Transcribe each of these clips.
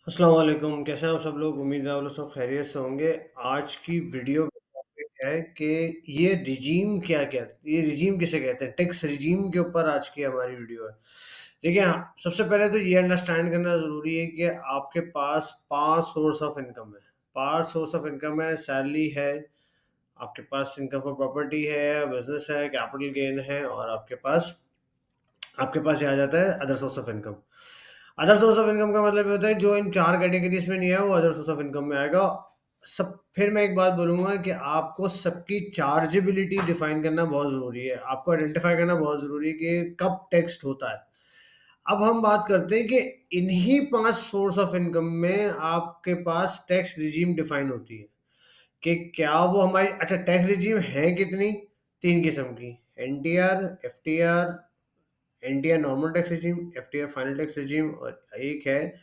अस्सलाम वालेकुम, कैसे हैं आप सब लोग? उम्मीद है आप लोग सब खैरियत से होंगे। आज की वीडियो का टॉपिक है कि ये रिजीम किसे कहते हैं? टैक्स रिजीम के ऊपर आज की हमारी वीडियो है। देखिए सबसे पहले तो ये अंडरस्टैंड करना ज़रूरी है कि आपके पास 5 सोर्स ऑफ इनकम है। 5 सोर्स ऑफ इनकम है, सैलरी है, आपके पास इनकम फॉर प्रॉपर्टी है, बिज़नेस है, कैपिटल गेन है और आपके पास ये आ जाता है other source of income. Other source of income का मतलब ये होता है जो इन 4 कैटेगरीज़ में नहीं है वो अदर सोर्स ऑफ इनकम में आएगा। सब फिर मैं एक बात बोलूँगा कि आपको सबकी चार्जेबिलिटी डिफाइन करना बहुत ज़रूरी है। आपको आइडेंटिफ़ाई करना बहुत ज़रूरी है कि कब टैक्स्ड होता है। अब हम बात करते हैं कि इन्हीं 5 सोर्स ऑफ इनकम में आपके पास टैक्स रिजीम डिफाइन होती है कि क्या वो हमारी अच्छा टैक्स रिजीम है कितनी? 3 किस्म की NTR, FTR, NTR normal tax regime, FTR final tax regime और एक है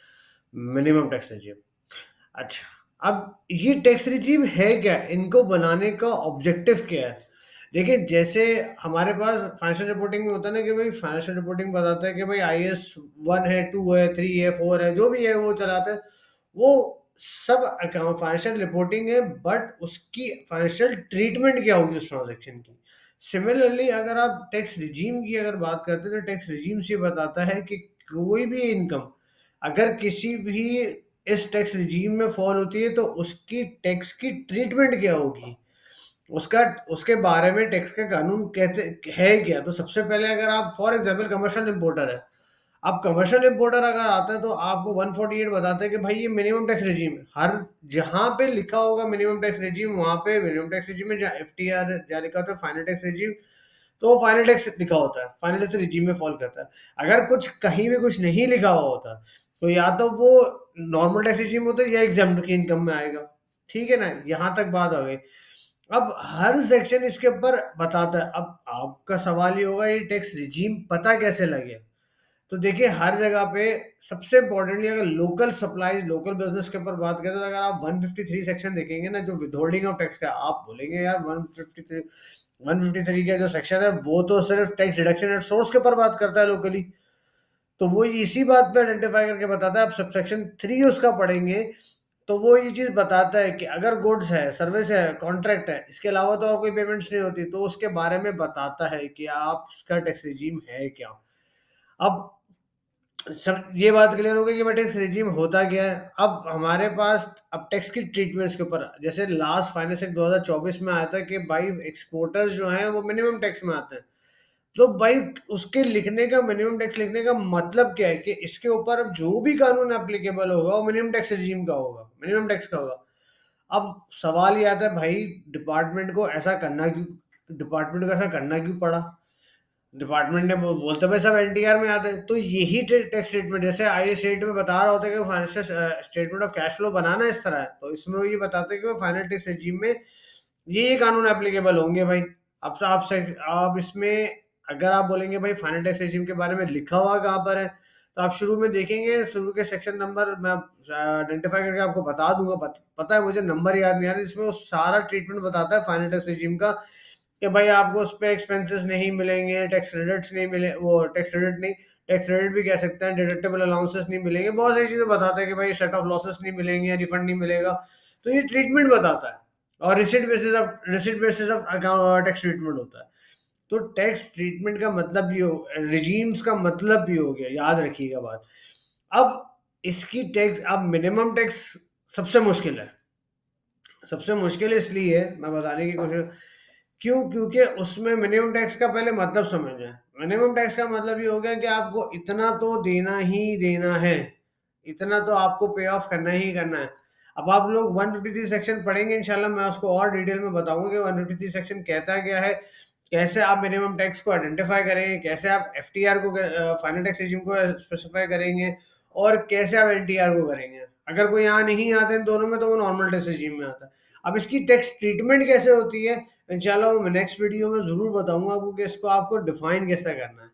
मिनिमम टैक्स रेजिम। अच्छा, अब ये टैक्स रेजिम है क्या? इनको बनाने का ऑब्जेक्टिव क्या है? देखिए, जैसे हमारे पास फाइनेंशियल रिपोर्टिंग में होता है ना कि भाई फाइनेंशियल रिपोर्टिंग बताता है कि भाई आईएएस 1 है, 2 है, 3 है, 4 है, जो भी है वो चलाता है। वो सब अकाउंट फाइनेंशियल रिपोर्टिंग है बट उसकी फाइनेंशियल ट्रीटमेंट क्या होगी उस ट्रांज़ैक्शन की। सिमिलरली अगर आप टैक्स रिजीम की अगर बात करते हैं तो टैक्स रिजीम से बताता है कि कोई भी इनकम अगर किसी भी इस टैक्स रिजीम में फॉल होती है तो उसकी टैक्स की ट्रीटमेंट क्या होगी, उसका उसके बारे में टैक्स का कानून कहते है क्या। तो सबसे पहले अगर आप फॉर एग्जांपल कमर्शियल इंपोर्टर है, अब कमर्शियल इंपोर्टर अगर आता है तो आपको 148 बताता है कि भाई ये मिनिमम टैक्स रेजिम है। हर जहां पे लिखा होगा मिनिमम टैक्स रेजिम वहां पे मिनिमम टैक्स रेजिम है, जहाँ एफटीआर जहाँ लिखा होता है फाइनल टैक्स रेजिम तो वो फाइनल टैक्स लिखा होता है, फाइनल टैक्स रिजीम में फॉल करता है। अगर कुछ कहीं भी कुछ नहीं लिखा हुआ होता तो या तो वो नॉर्मल टैक्स रिजीम होता है या एग्जाम्प्ट की इनकम में आएगा। ठीक है ना, यहाँ तक बात आ गई। अब हर सेक्शन इसके ऊपर बताता है। अब आपका सवाल ये होगा ये टैक्स रिजीम पता कैसे लगे? तो देखिए हर जगह पे सबसे इम्पोर्टेंटली अगर लोकल सप्लाईज लोकल बिजनेस के ऊपर बात करें तो अगर आप 153 सेक्शन देखेंगे ना जो विदहोल्डिंग ऑफ टैक्स का, आप बोलेंगे यार 153 का जो सेक्शन है वो तो सिर्फ टैक्स डिडक्शन एट सोर्स के ऊपर बात करता है लोकली। तो वो इसी बात पे आइडेंटिफाई करके बताता है। आप सबसेक्शन 3 उसका पढ़ेंगे तो वो ये चीज़ बताता है कि अगर गुड्स है, सर्विस है, कॉन्ट्रैक्ट है, इसके अलावा तो और कोई पेमेंट्स नहीं होती, तो उसके बारे में बताता है कि आप इसका टैक्स रिजीम है क्या। अब सब ये बात क्लियर हो गई कि टैक्स रिजीम होता क्या है। अब हमारे पास अब टैक्स की ट्रीटमेंट्स के ऊपर जैसे लास्ट फाइनेंस एक्ट 2024 में आया था कि भाई एक्सपोर्टर्स जो हैं वो मिनिमम टैक्स में आते हैं। तो भाई उसके लिखने का मिनिमम टैक्स लिखने का मतलब क्या है कि इसके ऊपर अब जो भी कानून एप्लीकेबल होगा वो मिनिमम टैक्स रिजीम का होगा, मिनिमम टैक्स का होगा। अब सवाल ये आता है भाई डिपार्टमेंट को ऐसा करना क्यों, डिपार्टमेंट को ऐसा करना क्यों पड़ा? डिपार्टमेंट ने बोलते भाई सब एनटीआर में आते हैं। तो यही टैक्स स्टेटमेंट जैसे आई स्टेट में बता रहा होता है कि financial statement of cash flow बनाना इस तरह है, तो इसमें वो ये बताते हैं कि फाइनल टैक्स रेजिम में ये कानून एप्लीकेबल होंगे भाई। अब तो आप इसमें अगर आप बोलेंगे भाई फाइनल टैक्स रेजिम के बारे में लिखा हुआ कहाँ पर है, तो आप शुरू में देखेंगे, शुरू के सेक्शन नंबर मैं आइडेंटिफाई करके आपको बता दूंगा। पता है मुझे नंबर याद नहीं आ रहा, जिसमें वो सारा ट्रीटमेंट बताता है फाइनल टैक्स रेजिम का कि भाई आपको उस पे एक्सपेंसेस नहीं मिलेंगे, टैक्स क्रेडिट्स नहीं मिले, वो टैक्स क्रेडिट नहीं, टैक्स क्रेडिट भी कह सकते हैं, डिडक्टेबल अलाउंसेस नहीं मिलेंगे, बहुत सारी चीज़ें बताता है कि भाई सेट ऑफ लॉसेस नहीं मिलेंगे, रिफंड नहीं मिलेगा। तो ये ट्रीटमेंट बताता है और receipt basis of account tax treatment होता है। तो टैक्स ट्रीटमेंट का मतलब भी हो, रिजीम्स का मतलब भी हो गया, याद रखिएगा बात। अब इसकी टैक्स अब मिनिमम टैक्स सबसे मुश्किल है। सबसे मुश्किल इसलिए है, मैं बताने की कोशिश क्यों, क्योंकि उसमें मिनिमम टैक्स का पहले मतलब समझना है। मिनिमम टैक्स का मतलब ये हो गया कि आपको इतना तो देना ही देना है, इतना तो आपको पे ऑफ करना ही करना है। अब आप लोग 153 सेक्शन पढ़ेंगे इंशाल्लाह, मैं उसको और डिटेल में बताऊंगा कि 153 सेक्शन कहता है क्या है, कैसे आप मिनिमम टैक्स को आइडेंटिफाई करेंगे, कैसे आप एफटीआर को फाइनल टैक्स रेजिम को स्पेसिफाई करेंगे और कैसे आप एनटीआर को करेंगे। अगर कोई यहाँ नहीं आते इन दोनों में तो वो नॉर्मल टैक्स रेजिम में आता है। अब इसकी टैक्स ट्रीटमेंट कैसे होती है इंशाल्लाह मैं नेक्स्ट वीडियो में ज़रूर बताऊंगा आपको कि इसको आपको डिफाइन कैसे करना है।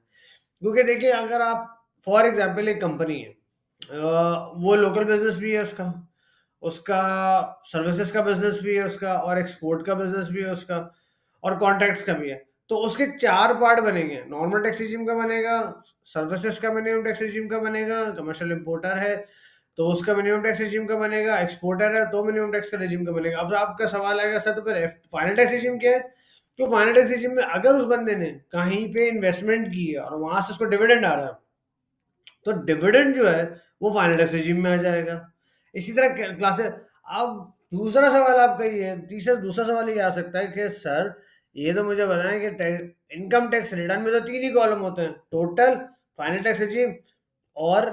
क्योंकि देखिए अगर आप फॉर एग्जांपल एक कंपनी है, वो लोकल बिजनेस भी है उसका, उसका सर्विसेज का बिजनेस भी है उसका, और एक्सपोर्ट का बिजनेस भी है उसका, और कॉन्ट्रैक्ट्स का भी है। तो उसके 4 पार्ट बनेंगे, नॉर्मल टैक्स रेजिम का बनेगा, सर्विसेज का मिनिमम टैक्स रेजिम का बनेगा, कमर्शियल इंपोर्टर है, तो उसका मिनिमम टैक्स रेजिम का बनेगा, एक्सपोर्टर है तो मिनिमम टैक्स का रेजिम का बनेगा। अब आपका सवाल आएगा सर तो फिर फाइनल टैक्स रेजिम क्या है? तो फाइनल टैक्स रेजिम में अगर उस बंदे ने कहीं पे इन्वेस्टमेंट की है और वहां से उसको डिविडेंड आ रहा है, तो डिविडेंड जो है वो फाइनल टैक्स रेजिम में आ जाएगा। इसी तरह क्लास। अब दूसरा सवाल आपका ये, दूसरा सवाल ये आ सकता है कि सर ये तो मुझे बताएं कि इनकम टैक्स रिटर्न में तो 3 ही कॉलम होते हैं, टोटल, फाइनल टैक्स रेजिम और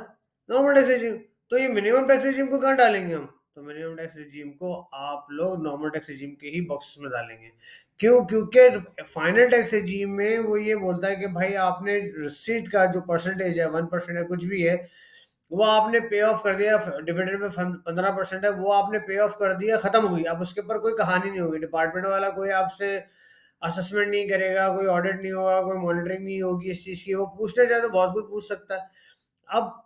नॉर्मल टैक्स रेजिम। तो ये मिनिमम टैक्स रेजिम को कहाँ डालेंगे हम? तो मिनिमम टैक्स रेजिम को आप लोग नॉर्मल टैक्स रेजिम के ही बॉक्स में डालेंगे। क्यों? क्योंकि फाइनल टैक्स रेजिम में वो ये बोलता है कि भाई आपने रिसीट का जो परसेंटेज है, 1% है, कुछ भी है, वो आपने पे ऑफ कर दिया। डिविडेंड में 15% है, वो आपने पे ऑफ कर दिया, खत्म हो गई। अब उसके ऊपर कोई कहानी नहीं होगी, डिपार्टमेंट वाला कोई आपसे असेसमेंट नहीं करेगा, कोई ऑडिट नहीं होगा, कोई मॉनिटरिंग नहीं होगी इस चीज़ की। वो पूछना चाहे तो बहुत कुछ पूछ सकता है। अब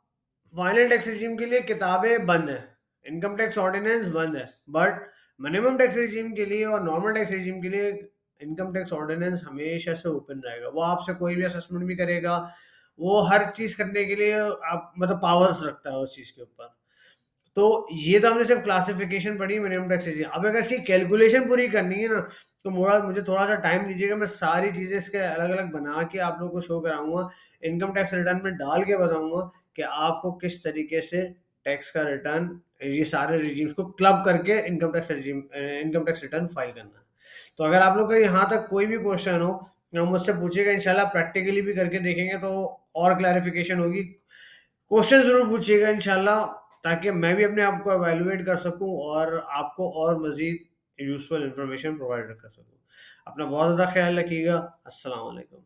फाइनल टैक्स रेजिम के लिए किताबें बंद है, इनकम टैक्स ऑर्डिनेंस बंद है, बट मिनिमम टैक्स रेजिम के लिए और नॉर्मल टैक्स रेजिम के लिए इनकम टैक्स ऑर्डिनेंस हमेशा से ओपन रहेगा। वो आपसे कोई भी असेसमेंट भी करेगा, वो हर चीज़ करने के लिए आप मतलब पावर्स रखता है उस चीज़ के ऊपर। तो ये तो हमने सिर्फ क्लासिफिकेशन पढ़ी मिनिमम टैक्स रेजिम। अब अगर इसकी कैलकुलेशन पूरी करनी है ना, तो मुझे थोड़ा सा टाइम दीजिएगा, मैं सारी चीज़ें इसके अलग अलग बना के आप लोगों को शो कराऊंगा, इनकम टैक्स रिटर्न में डाल के बताऊंगा कि आपको किस तरीके से टैक्स का रिटर्न, ये सारे रिजीम्स को क्लब करके इनकम टैक्स रिटर्न फाइल करना है। तो अगर आप लोग का यहाँ तक कोई भी क्वेश्चन हो, तो मुझसे पूछिएगा, इंशाल्लाह प्रैक्टिकली भी करके देखेंगे तो और क्लैरिफिकेशन होगी। क्वेश्चन जरूर पूछिएगा इंशाल्लाह, ताकि मैं भी अपने आप को एवेलुएट कर सकूं और आपको और मजीद यूजफुल इंफॉर्मेशन प्रोवाइड कर सकूं। अपना बहुत ज़्यादा ख्याल रखिएगा। अस्सलाम वालेकुम।